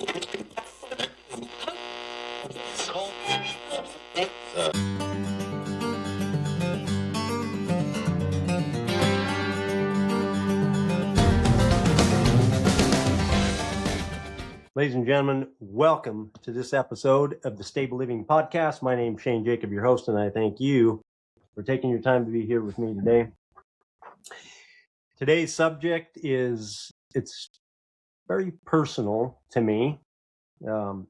Ladies and gentlemen, welcome to this episode of the Stable Living Podcast. My name is Shane Jacob, your host, and I thank you for taking your time to be here with me today. Today's subject it's very personal to me.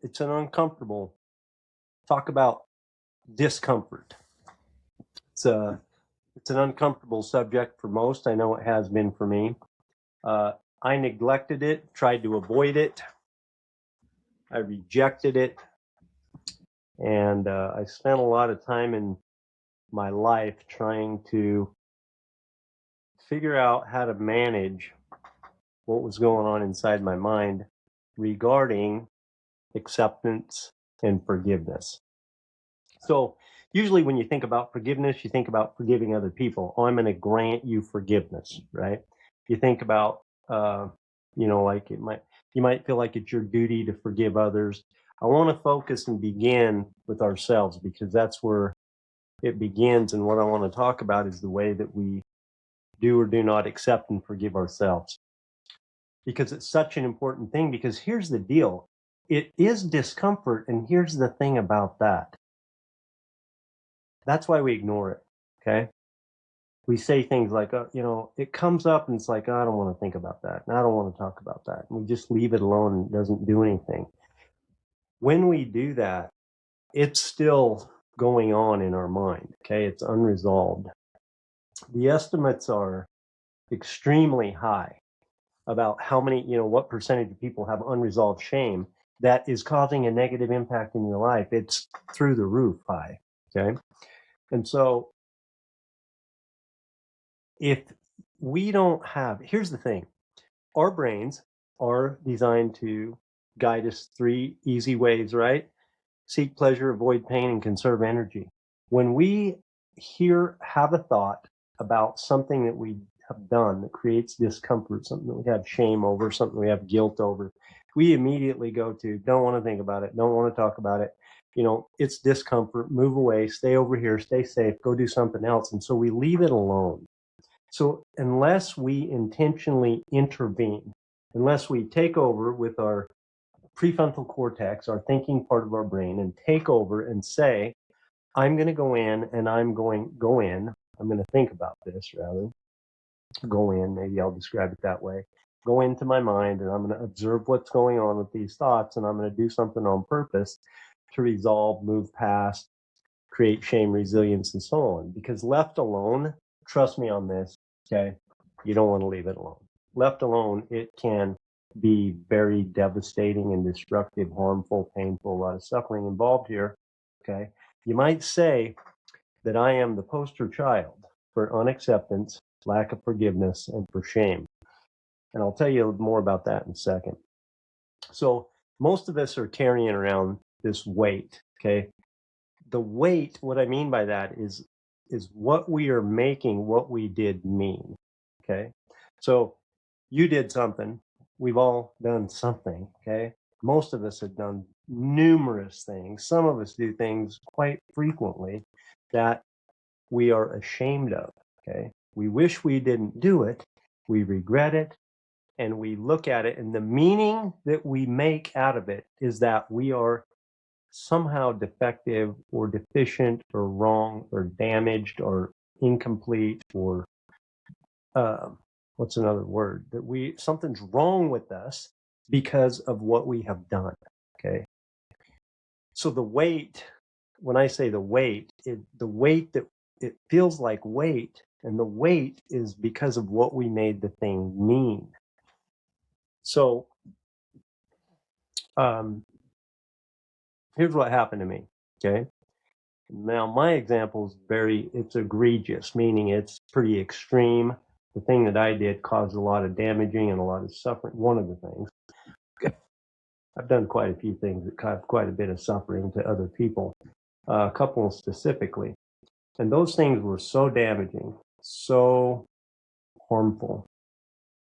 It's an uncomfortable talk about discomfort. It's an uncomfortable subject for most. I know it has been for me. I neglected it, tried to avoid it. I rejected it. And I spent a lot of time in my life trying to figure out how to manage what was going on inside my mind regarding acceptance and forgiveness. So usually when you think about forgiveness, you think about forgiving other people. Oh, I'm going to grant you forgiveness, right? You think about, like you might feel like it's your duty to forgive others. I want to focus and begin with ourselves because that's where it begins. And what I want to talk about is the way that we do or do not accept and forgive ourselves. Because it's such an important thing, because here's the deal. It is discomfort, and here's the thing about that. That's why we ignore it, okay? We say things like, it comes up and it's like, I don't want to think about that, and I don't want to talk about that. And we just leave it alone and it doesn't do anything. When we do that, it's still going on in our mind, okay? It's unresolved. The estimates are extremely high about how many, what percentage of people have unresolved shame that is causing a negative impact in your life. It's through the roof high, okay? And so if we don't have, here's the thing, our brains are designed to guide us 3 easy ways, right? Seek pleasure, avoid pain, and conserve energy. When we have a thought about something that we have done that creates discomfort, something that we have shame over, something we have guilt over, we immediately go to, don't want to think about it, don't want to talk about it. It's discomfort, move away, stay over here, stay safe, go do something else. And so we leave it alone. So unless we intentionally intervene, unless we take over with our prefrontal cortex, our thinking part of our brain, and take over and say, I'm going to go in and I'm going to think about this rather. Go in, maybe I'll describe it that way. Go into my mind and I'm going to observe what's going on with these thoughts, and I'm going to do something on purpose to resolve, move past, create shame, resilience, and so on. Because left alone, trust me on this, okay, you don't want to leave it alone. Left alone, it can be very devastating and destructive, harmful, painful, a lot of suffering involved here, okay? You might say that I am the poster child for unacceptance, lack of forgiveness, and for shame. And I'll tell you more about that in a second. So most of us are carrying around this weight, okay? The weight, what I mean by that is what we are making what we did mean, okay? So you did something. We've all done something, okay? Most of us have done numerous things. Some of us do things quite frequently that we are ashamed of, okay? We wish we didn't do it. We regret it. And we look at it, and the meaning that we make out of it is that we are somehow defective or deficient or wrong or damaged or incomplete or what's another word? That something's wrong with us because of what we have done, okay? So the weight, when I say the weight that it feels like weight, and the weight is because of what we made the thing mean. So here's what happened to me, okay? Now, my example is it's egregious, meaning it's pretty extreme. The thing that I did caused a lot of damaging and a lot of suffering. One of the things. I've done quite a few things that caused quite a bit of suffering to other people, a couple specifically. And those things were so damaging, so harmful,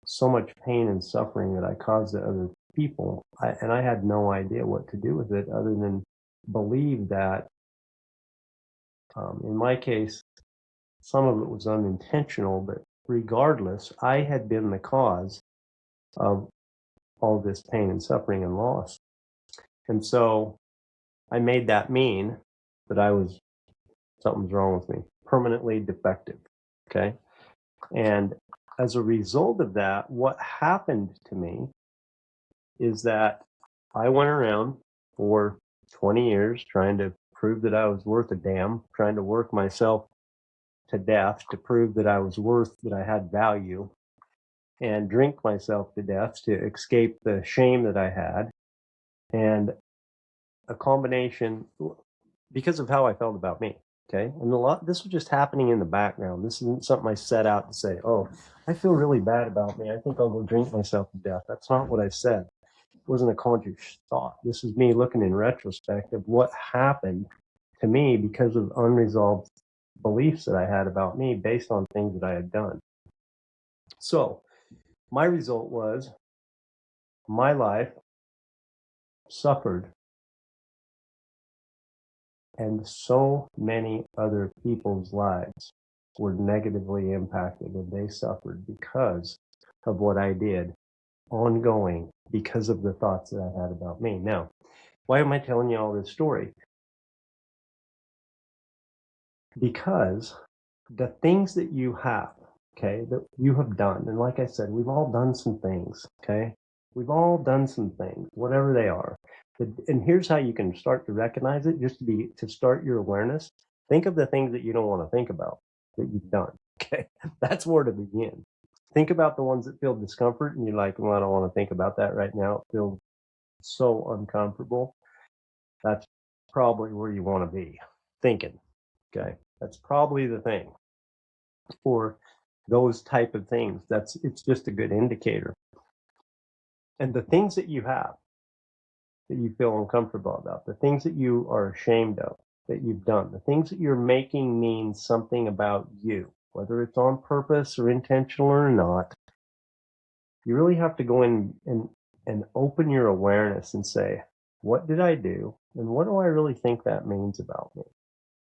so much pain and suffering that I caused to other people, and I had no idea what to do with it other than believe that, in my case, some of it was unintentional, but regardless, I had been the cause of all this pain and suffering and loss. And so I made that mean that something's wrong with me, permanently defective. Okay. And as a result of that, what happened to me is that I went around for 20 years trying to prove that I was worth a damn, trying to work myself to death to prove that that I had value, and drink myself to death to escape the shame that I had. And a combination because of how I felt about me. Okay. And this was just happening in the background. This isn't something I set out to say, oh, I feel really bad about me. I think I'll go drink myself to death. That's not what I said. It wasn't a conscious thought. This is me looking in retrospect of what happened to me because of unresolved beliefs that I had about me based on things that I had done. So my result was my life suffered, and so many other people's lives were negatively impacted, and they suffered because of what I did ongoing, because of the thoughts that I had about me. Now, why am I telling you all this story? Because the things that you have, okay, that you have done, and like I said, we've all done some things, okay? We've all done some things, whatever they are. And here's how you can start to recognize it, just to start your awareness. Think of the things that you don't want to think about that you've done. Okay. That's where to begin. Think about the ones that feel discomfort and you're like, well, I don't want to think about that right now. It feels so uncomfortable. That's probably where you want to be thinking. Okay. That's probably the thing for those type of things. It's just a good indicator. And the things that you have that you feel uncomfortable about, the things that you are ashamed of that you've done, the things that you're making mean something about you, whether it's on purpose or intentional or not, you really have to go in and open your awareness and say, what did I do? And what do I really think that means about me?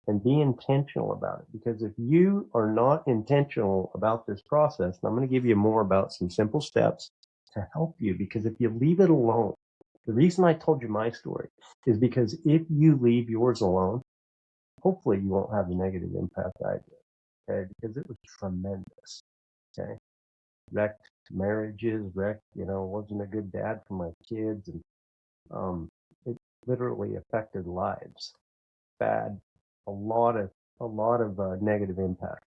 And be intentional about it. Because if you are not intentional about this process, and I'm going to give you more about some simple steps to help you, because if you leave it alone, the reason I told you my story is because if you leave yours alone, hopefully you won't have the negative impact I did. Okay. Because it was tremendous. Okay. Wrecked marriages, wasn't a good dad for my kids. And it literally affected lives. Bad, a lot of negative impact.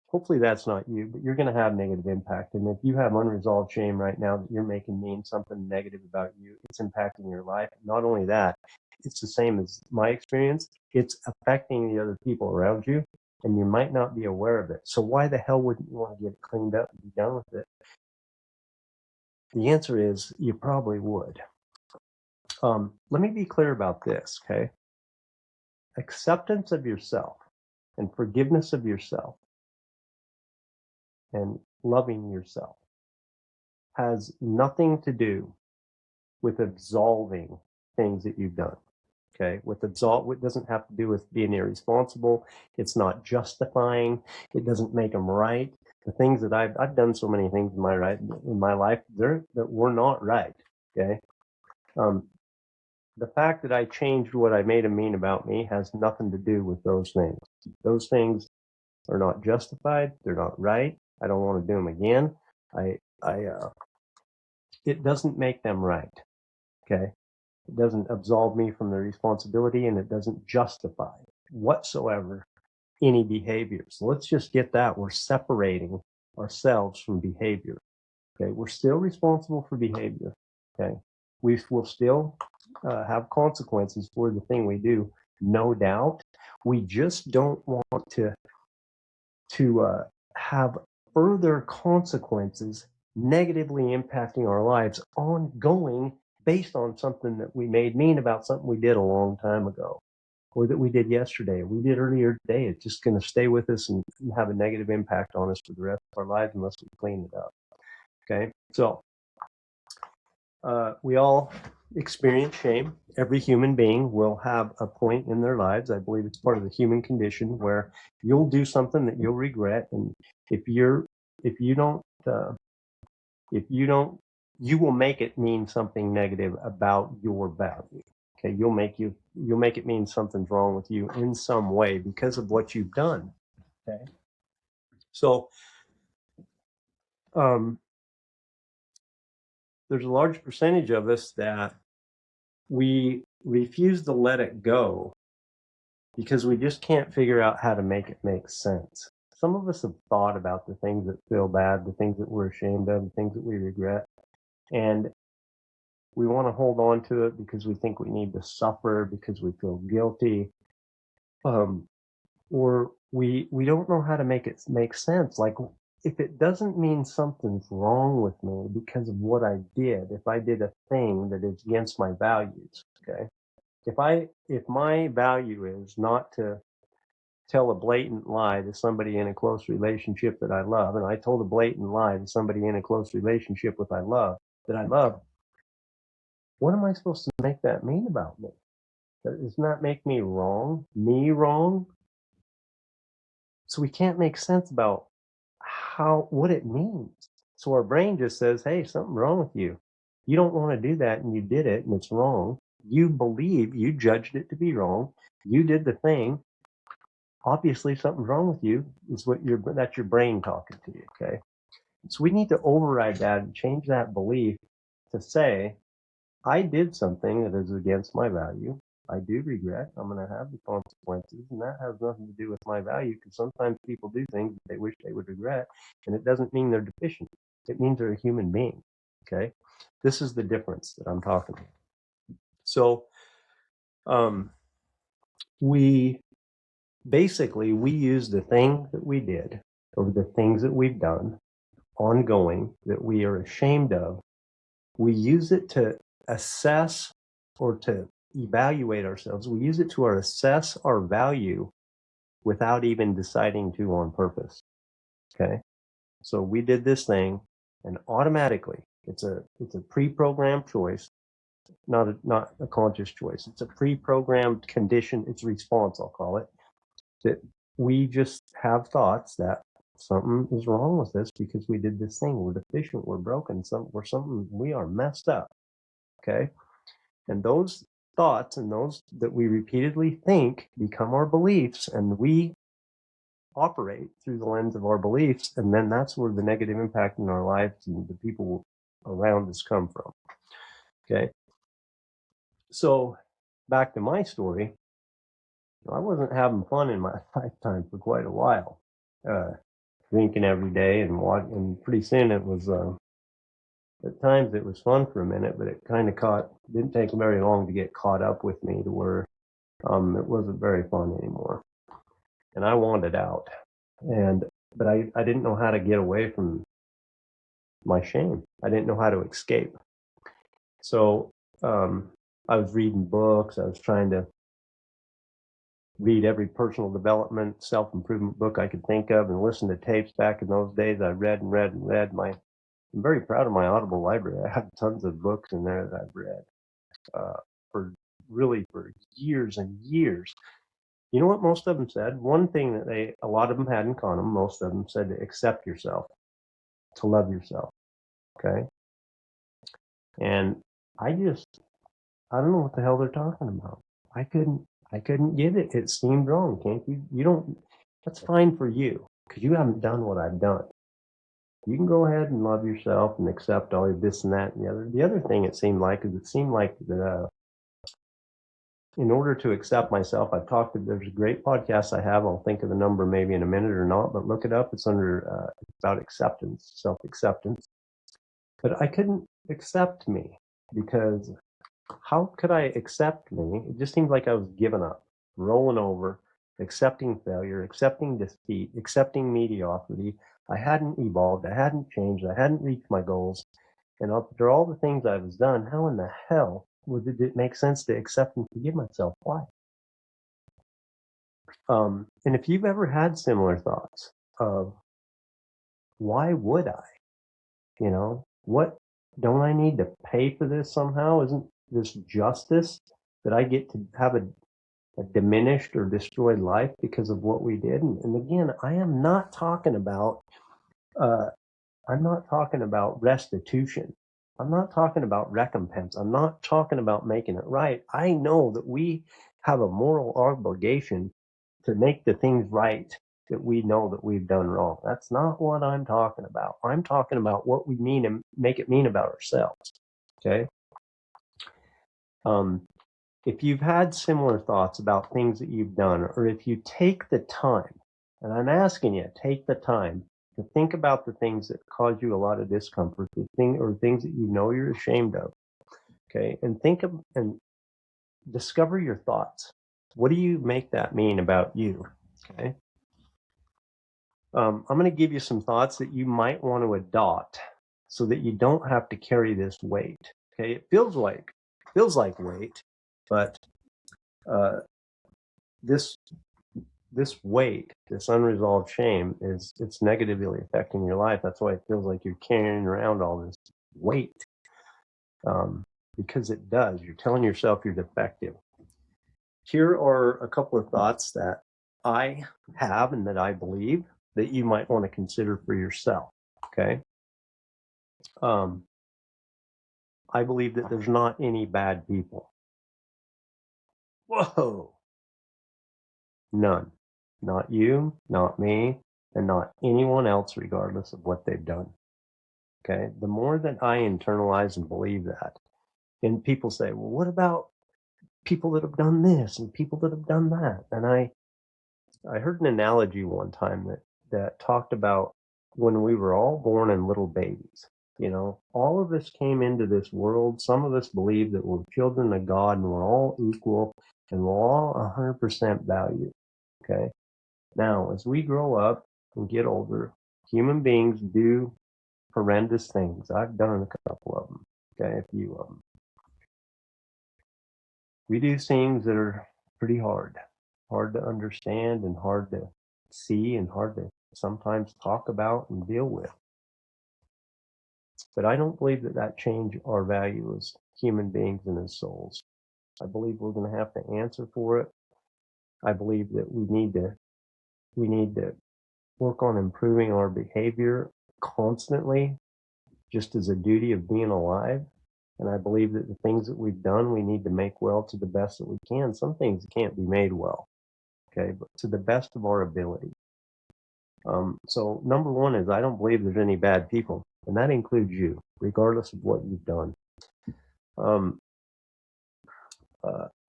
Hopefully that's not you, but you're going to have negative impact. And if you have unresolved shame right now that you're making mean something negative about you, it's impacting your life. Not only that, it's the same as my experience. It's affecting the other people around you, and you might not be aware of it. So why the hell wouldn't you want to get it cleaned up and be done with it? The answer is you probably would. Let me be clear about this, okay? Acceptance of yourself and forgiveness of yourself and loving yourself has nothing to do with absolving things that you've done. Okay. It doesn't have to do with being irresponsible. It's not justifying. It doesn't make them right. The things that I've done so many things in my life that were not right. Okay. The fact that I changed what I made them mean about me has nothing to do with those things. Those things are not justified. They're not right. I don't want to do them again. It doesn't make them right. Okay. It doesn't absolve me from the responsibility, and it doesn't justify whatsoever any behavior. So let's just get that. We're separating ourselves from behavior. Okay. We're still responsible for behavior. Okay. We will still have consequences for the thing we do, no doubt. We just don't want to have further consequences negatively impacting our lives ongoing based on something that we made mean about something we did a long time ago, or that we did yesterday, or we did earlier today. It's just going to stay with us and have a negative impact on us for the rest of our lives unless we clean it up. Okay. So We all experience shame. Every human being will have a point in their lives. I believe it's part of the human condition where you'll do something that you'll regret, and if you're if you don't if you don't you will make it mean something negative about your value. Okay, you'll make it mean something's wrong with you in some way because of what you've done. Okay, so um, there's a large percentage of us that we refuse to let it go because we just can't figure out how to make it make sense. Some of us have thought about the things that feel bad, the things that we're ashamed of, the things that we regret, and we want to hold on to it because we think we need to suffer because we feel guilty, um, or we don't know how to make it make sense. Like, if it doesn't mean something's wrong with me because of what I did, if I did a thing that is against my values, okay, if my value is not to tell a blatant lie to somebody in a close relationship that I love, and I told a blatant lie to somebody in a close relationship with I love, what am I supposed to make that mean about me? Does that make me wrong? Me wrong? So we can't make sense about what it means. So our brain just says, hey, something's wrong with you. You don't want to do that, and you did it, and it's wrong. You judged it to be wrong. You did the thing. Obviously something's wrong with you. That's your brain talking to you. Okay. So we need to override that and change that belief to say, I did something that is against my value. I do regret. I'm going to have the consequences, and that has nothing to do with my value, because sometimes people do things that they wish they would regret, and it doesn't mean they're deficient. It means they're a human being. Okay. This is the difference that I'm talking about. So, um, we we use the thing that we did, or the things that we've done ongoing that we are ashamed of. We use it to assess or to evaluate ourselves. We use it to assess our value without even deciding to on purpose. Okay. So we did this thing, and automatically it's a pre-programmed choice, not a conscious choice. It's a pre-programmed condition. It's a response, I'll call it, that we just have thoughts that something is wrong with us because we did this thing. We're deficient. We're broken. We are messed up. Okay. And those thoughts and those that we repeatedly think become our beliefs, and we operate through the lens of our beliefs. And then that's where the negative impact in our lives and the people around us come from. Okay. So back to my story, I wasn't having fun in my lifetime for quite a while. Drinking every day and pretty soon it was at times it was fun for a minute, but it kind of didn't take very long to get caught up with me to where it wasn't very fun anymore, and I wanted out. And but I didn't know how to get away from my shame. I didn't know how to escape. So um, I was reading books. I was trying to read every personal development, self-improvement book I could think of, and listen to tapes. Back in those days, I read and read and read. I'm very proud of my Audible library. I have tons of books in there that I've read for years and years. You know what most of them said? One thing that a lot of them had in common, most of them said to accept yourself, to love yourself. Okay. And I I don't know what the hell they're talking about. I couldn't, I couldn't get it. It seemed wrong. Can't you? You don't, that's fine for you because you haven't done what I've done. You can go ahead and love yourself and accept all of this and that and the other. The other thing it seemed like is that in order to accept myself, there's a great podcast I have. I'll think of the number maybe in a minute or not, but look it up. It's about acceptance, self acceptance. But I couldn't accept me because how could I accept me? It just seemed like I was giving up, rolling over, accepting failure, accepting defeat, accepting mediocrity. I hadn't evolved. I hadn't changed. I hadn't reached my goals. And after all the things I was done, how in the hell would it make sense to accept and forgive myself? Why? And if you've ever had similar thoughts of why would I, what don't I need to pay for this somehow? Isn't this justice that I get to have a diminished or destroyed life because of what we did? And again, I am not talking about uh, I'm not talking about restitution. I'm not talking about recompense. I'm not talking about making it right. I know that we have a moral obligation to make the things right that we know that we've done wrong. That's not what I'm talking about. I'm talking about what we mean and make it mean about ourselves. Okay. Um, if you've had similar thoughts about things that you've done, or if you take the time, and I'm asking you, take the time to think about the things that cause you a lot of discomfort, or things that you know you're ashamed of, okay, and think of and discover your thoughts. What do you make that mean about you? Okay. I'm going to give you some thoughts that you might want to adopt so that you don't have to carry this weight. Okay, it feels like weight, but uh, this this weight, this unresolved shame, it's negatively affecting your life. That's why it feels like you're carrying around all this weight, um, because it does. You're telling yourself you're defective. Here are a couple of thoughts that I have and that I believe that you might want to consider for yourself. Okay. Um, I believe that there's not any bad people. Whoa. None. Not you, not me, and not anyone else, regardless of what they've done. Okay. The more that I internalize and believe that, and people say, well, what about people that have done this and people that have done that? And I heard an analogy one time that talked about when we were all born in little babies. All of us came into this world. Some of us believe that we're children of God and we're all equal and we're all 100% valued. Okay. Now, as we grow up and get older, human beings do horrendous things. I've done a couple of them. Okay. A few of them. We do things that are pretty hard to understand and hard to see and hard to sometimes talk about and deal with. But I don't believe that change our value as human beings and as souls. I believe we're going to have to answer for it. I believe that we need to work on improving our behavior constantly, just as a duty of being alive. And I believe that the things that we've done, we need to make well to the best that we can. Some things can't be made well, okay, but to the best of our ability. So number one is I don't believe there's any bad people, and that includes you, regardless of what you've done. Um,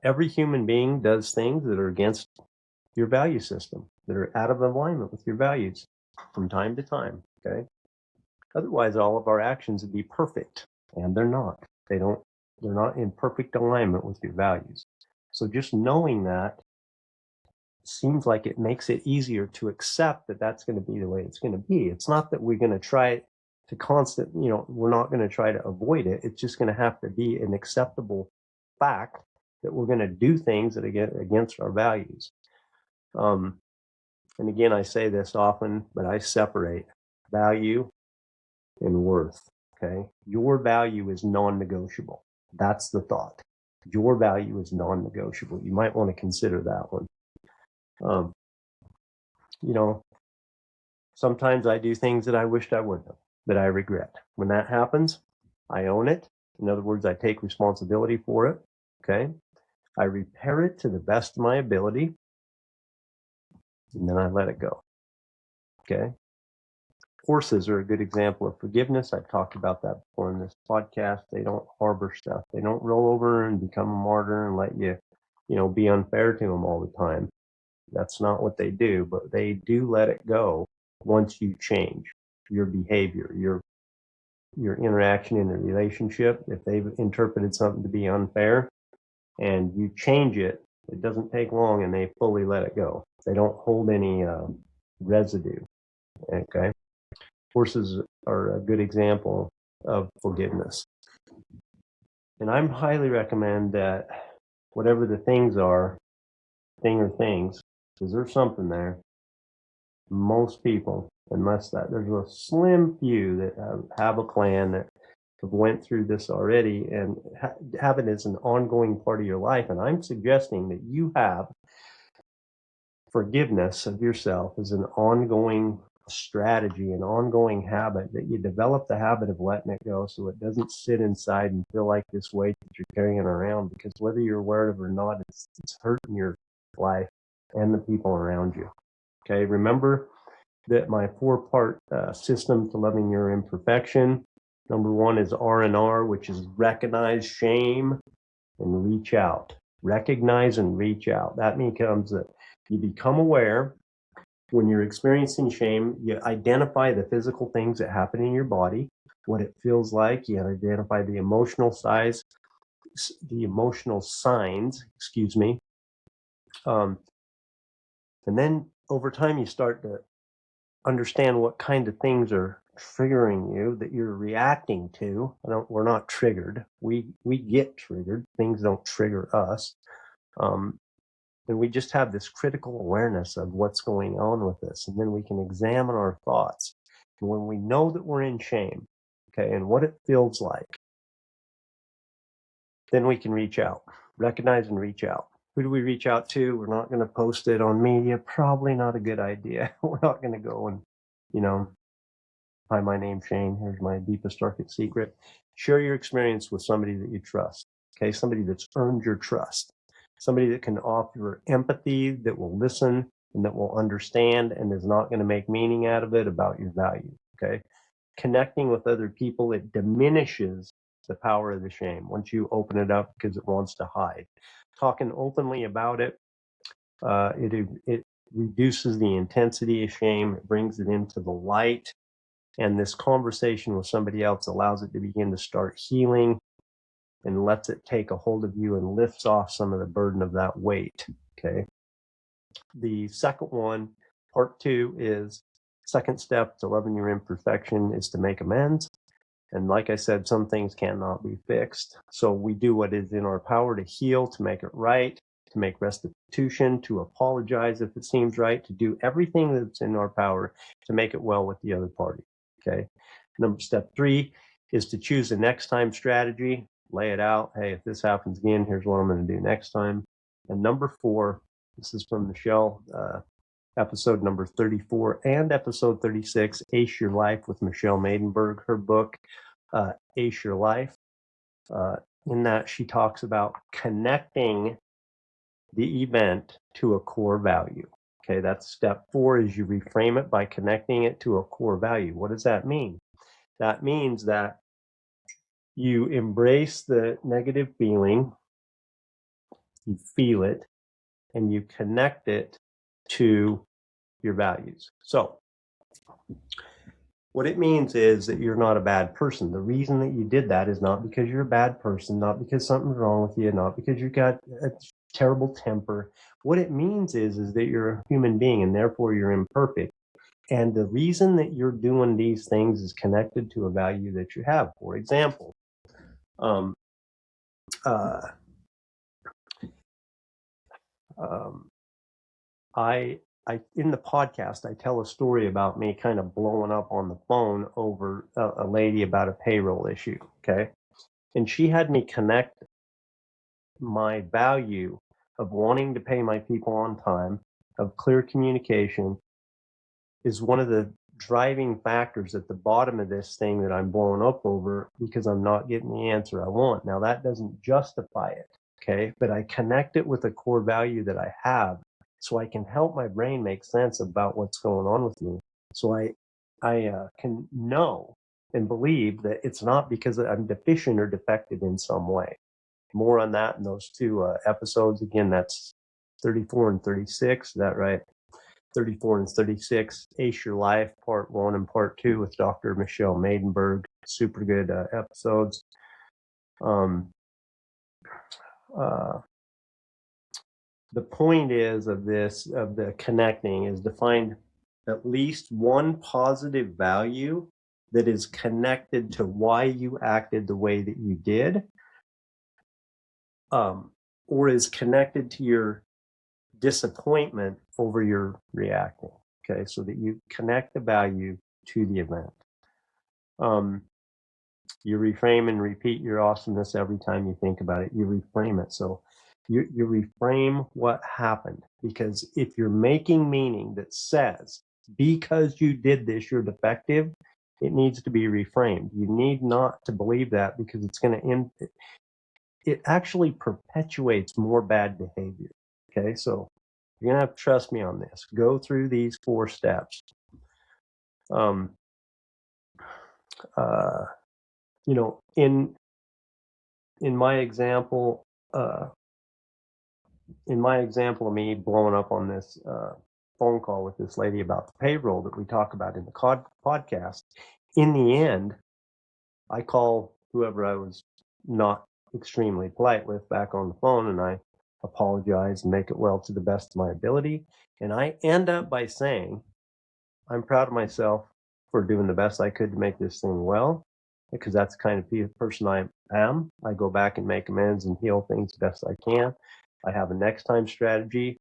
every human being does things that are against your value system, that are out of alignment with your values from time to time. Okay. Otherwise, all of our actions would be perfect, and they're not. They don't. They're not in perfect alignment with your values. So just knowing that seems like it makes it easier to accept that that's going to be the way it's going to be. It's not that we're going to try to we're not going to try to avoid it. It's just going to have to be an acceptable fact that we're going to do things that are against our values. Um, and again, I say this often, but I separate value and worth. Okay. Your value is non-negotiable. That's the thought. Your value is non-negotiable. You might want to consider that one. Um, you know, Sometimes I do things that I wished I wouldn't have, that I regret. When that happens, I own it. In other words, I take responsibility for it. Okay. I repair it to the best of my ability, and then I let it go. Okay. Horses are a good example of forgiveness. I've talked about that before in this podcast. They don't harbor stuff. They don't roll over and become a martyr and let you, be unfair to them all the time. That's not what they do, but they do let it go once you change your behavior, your interaction in the relationship. If they've interpreted something to be unfair and you change it, it doesn't take long and they fully let it go. They don't hold any residue. Okay. Horses are a good example of forgiveness. And I highly recommend that whatever the things are, thing or things, because there's something there. Most people, unless that there's a slim few that have a clan that have went through this already and have it as an ongoing part of your life. And I'm suggesting that you have forgiveness of yourself as an ongoing strategy, an ongoing habit, that you develop the habit of letting it go so it doesn't sit inside and feel like this weight that you're carrying around, because whether you're aware of it or not, it's hurting your life and the people around you. Okay, remember that my 4-part system to loving your imperfection. Number 1 is R&R, which is recognize shame and reach out. Recognize and reach out. That means that you become aware when you're experiencing shame. You identify the physical things that happen in your body, what it feels like. You identify the emotional signs, and then over time you start to understand what kind of things are triggering you, that you're reacting to. We're not triggered. We get triggered. Things don't trigger us. And we just have this critical awareness of what's going on with us. And then we can examine our thoughts. And when we know that we're in shame, okay, and what it feels like, then we can reach out, recognize and reach out. Who do we reach out to? We're not going to post it on media. Probably not a good idea. We're not going to go and, hi, my name's Shane. Here's my deepest, darkest secret. Share your experience with somebody that you trust. Okay, somebody that's earned your trust. Somebody that can offer empathy, that will listen and that will understand and is not going to make meaning out of it about your value. Okay, connecting with other people, it diminishes the power of the shame once you open it up because it wants to hide. Talking openly about it, it reduces the intensity of shame. It brings it into the light. And this conversation with somebody else allows it to begin to start healing and lets it take a hold of you and lifts off some of the burden of that weight. Okay. The second one, part 2, is second step to loving your imperfection is to make amends. And like I said, some things cannot be fixed. So we do what is in our power to heal, to make it right, to make restitution, to apologize if it seems right, to do everything that's in our power to make it well with the other party. Okay. Step 3 is to choose the next time strategy, lay it out. Hey, if this happens again, here's what I'm going to do next time. And number 4, this is from Michelle, episode number 34 and episode 36, Ace Your Life with Michelle Maidenberg, her book, Ace Your Life. In that she talks about connecting the event to a core value. Okay, that's step 4, is you reframe it by connecting it to a core value. What does that mean? That means that you embrace the negative feeling, you feel it, and you connect it to your values. So what it means is that you're not a bad person. The reason that you did that is not because you're a bad person, not because something's wrong with you, not because you've got a terrible temper. What it means is that you're a human being and therefore you're imperfect. And the reason that you're doing these things is connected to a value that you have. For example, um, uh, um, I in the podcast, I tell a story about me kind of blowing up on the phone over a lady about a payroll issue. Okay. And she had me connect my value of wanting to pay my people on time, of clear communication, is one of the driving factors at the bottom of this thing that I'm blowing up over because I'm not getting the answer I want. Now, that doesn't justify it. Okay. But I connect it with a core value that I have so I can help my brain make sense about what's going on with me. So I can know and believe that it's not because I'm deficient or defective in some way. More on that in those 2 episodes. Again, that's 34 and 36. Is that right? 34 and 36, Ace Your Life, part 1 and part 2 with Dr. Michelle Maidenberg. Super good episodes. Um, uh, the point is of the connecting, is to find at least one positive value that is connected to why you acted the way that you did, or is connected to your disappointment over your reacting. Okay, so that you connect the value to the event. You reframe and repeat your awesomeness every time you think about it. You reframe it. So you reframe what happened, because if you're making meaning that says, because you did this, you're defective, it needs to be reframed. You need not to believe that, because it's going to end. It actually perpetuates more bad behavior. Okay. So you're going to have to trust me on this. Go through these 4 steps. Um, uh, you know, in my example, uh, of me blowing up on this phone call with this lady about the payroll that we talk about in the podcast, in the end, I call whoever I was not extremely polite with back on the phone, and I apologize and make it well to the best of my ability. And I end up by saying, I'm proud of myself for doing the best I could to make this thing well, because that's the kind of person I am. I go back and make amends and heal things best I can. I have a next time strategy,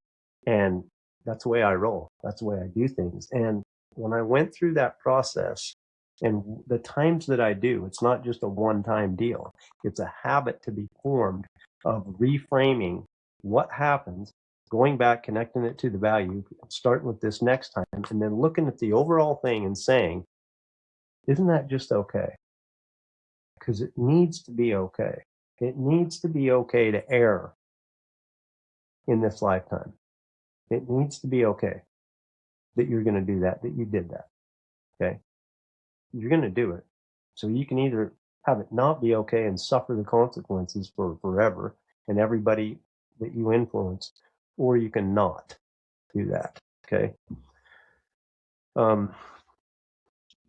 and that's the way I roll. That's the way I do things. And when I went through that process, and the times that I do, it's not just a one time deal, it's a habit to be formed of reframing what happens, going back, connecting it to the value, starting with this next time, and then looking at the overall thing and saying, isn't that just okay? Because it needs to be okay. It needs to be okay to err in this lifetime. It needs to be okay that you're going to do that, that you did that. Okay. You're going to do it. So you can either have it not be okay and suffer the consequences for forever and everybody that you influence, or you can not do that. Okay.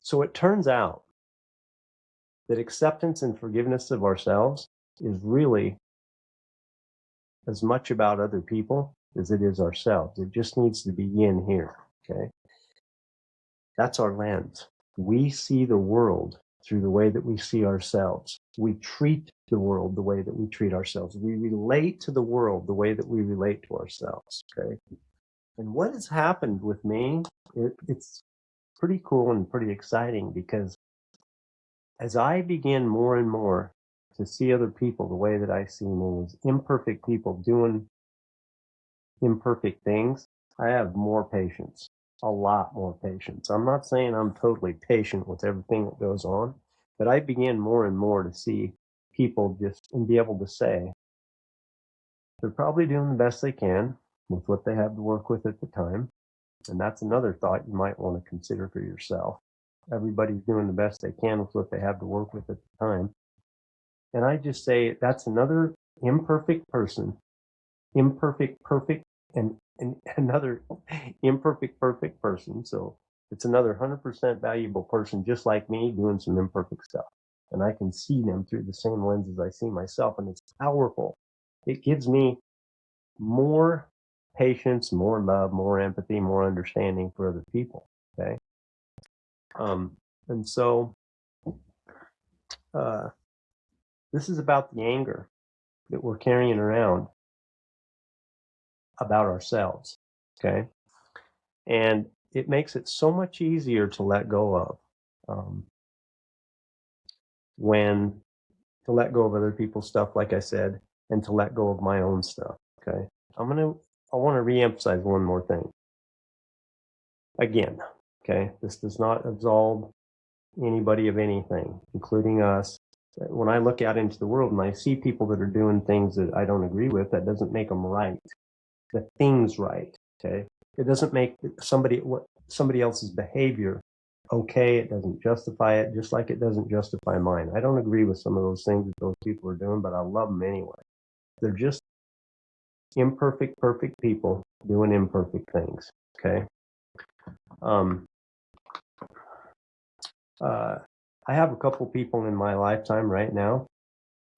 So it turns out that acceptance and forgiveness of ourselves is really as much about other people as it is ourselves. It just needs to begin here. Okay. That's our lens. We see the world through the way that we see ourselves. We treat the world the way that we treat ourselves. We relate to the world the way that we relate to ourselves. Okay. And what has happened with me, it's pretty cool and pretty exciting, because as I begin more and more to see other people the way that I see me, as imperfect people doing imperfect things, I have more patience, a lot more patience. I'm not saying I'm totally patient with everything that goes on, but I begin more and more to see people just and be able to say they're probably doing the best they can with what they have to work with at the time. And that's another thought you might want to consider for yourself. Everybody's doing the best they can with what they have to work with at the time. And I just say that's another imperfect person, imperfect, perfect, and another imperfect, perfect person. So it's another 100% valuable person just like me doing some imperfect stuff. And I can see them through the same lenses I see myself. And it's powerful. It gives me more patience, more love, more empathy, more understanding for other people. Okay. And so uh, this is about the anger that we're carrying around about ourselves. Okay. And it makes it so much easier to let go of when to let go of other people's stuff, like I said, and to let go of my own stuff. Okay. I want to reemphasize one more thing. Again, okay, this does not absolve anybody of anything, including us. When I look out into the world and I see people that are doing things that I don't agree with, that doesn't make them right. The things right. Okay. It doesn't make somebody else's behavior okay. It doesn't justify it, just like it doesn't justify mine. I don't agree with some of those things that those people are doing, but I love them anyway. They're just imperfect, perfect people doing imperfect things. Okay. Um, I have a couple people in my lifetime right now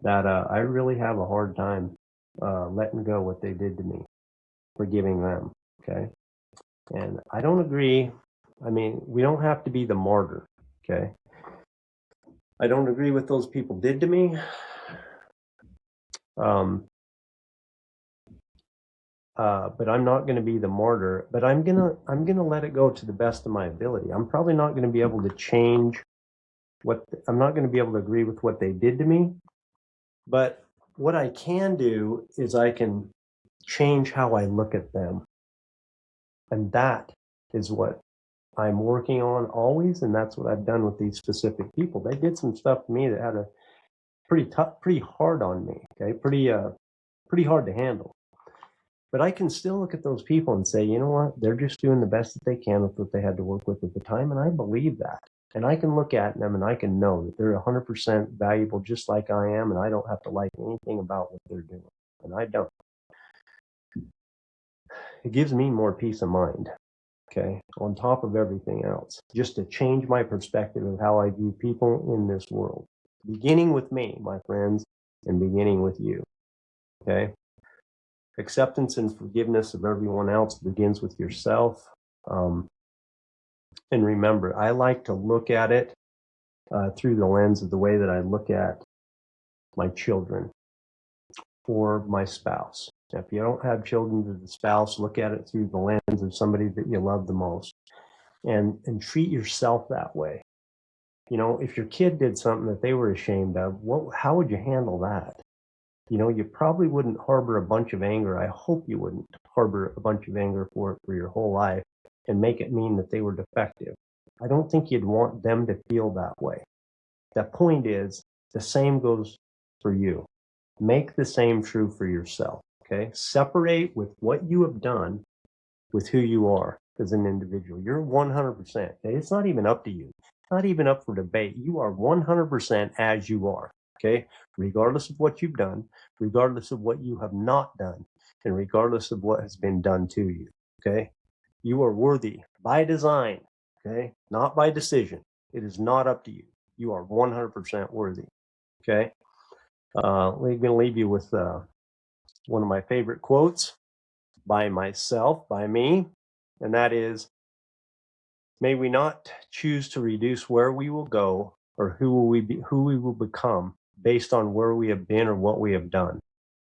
that I really have a hard time letting go what they did to me, forgiving them. Okay. And I don't agree. I mean, we don't have to be the martyr. Okay. I don't agree with those people did to me. But I'm not going to be the martyr. But I'm gonna let it go to the best of my ability. I'm probably not going to be able to change I'm not going to be able to agree with what they did to me, but what I can do is I can change how I look at them. And that is what I'm working on always. And that's what I've done with these specific people. They did some stuff to me that had a pretty hard on me. Okay. Pretty hard to handle. But I can still look at those people and say, you know what? They're just doing the best that they can with what they had to work with at the time. And I believe that. And I can look at them and I can know that they're 100% valuable just like I am. And I don't have to like anything about what they're doing. And I don't. It gives me more peace of mind. Okay. On top of everything else, just to change my perspective of how I view people in this world, beginning with me, my friends, and beginning with you. Okay. Acceptance and forgiveness of everyone else begins with yourself. And remember, I like to look at it through the lens of the way that I look at my children or my spouse. Now, if you don't have children or the spouse, look at it through the lens of somebody that you love the most, and treat yourself that way. You know, if your kid did something that they were ashamed of, how would you handle that? You know, you probably wouldn't harbor a bunch of anger. I hope you wouldn't harbor a bunch of anger for it for your whole life and make it mean that they were defective. I don't think you'd want them to feel that way. The point is, the same goes for you. Make the same true for yourself, okay? Separate with what you have done with who you are as an individual. You're 100%. It's not even up to you. It's not even up for debate. You are 100% as you are, okay? Regardless of what you've done, regardless of what you have not done, and regardless of what has been done to you, okay? You are worthy by design, okay? Not by decision. It is not up to you. You are 100% worthy, okay? We're going to leave you with one of my favorite quotes by myself, by me, and that is, may we not choose to reduce where we will go or who we will become based on where we have been or what we have done.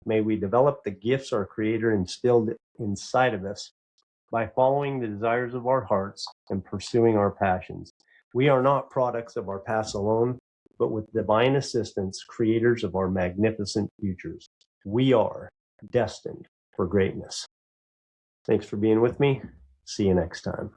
May we develop the gifts our Creator instilled inside of us by following the desires of our hearts and pursuing our passions. We are not products of our past alone, but with divine assistance, creators of our magnificent futures. We are destined for greatness. Thanks for being with me. See you next time.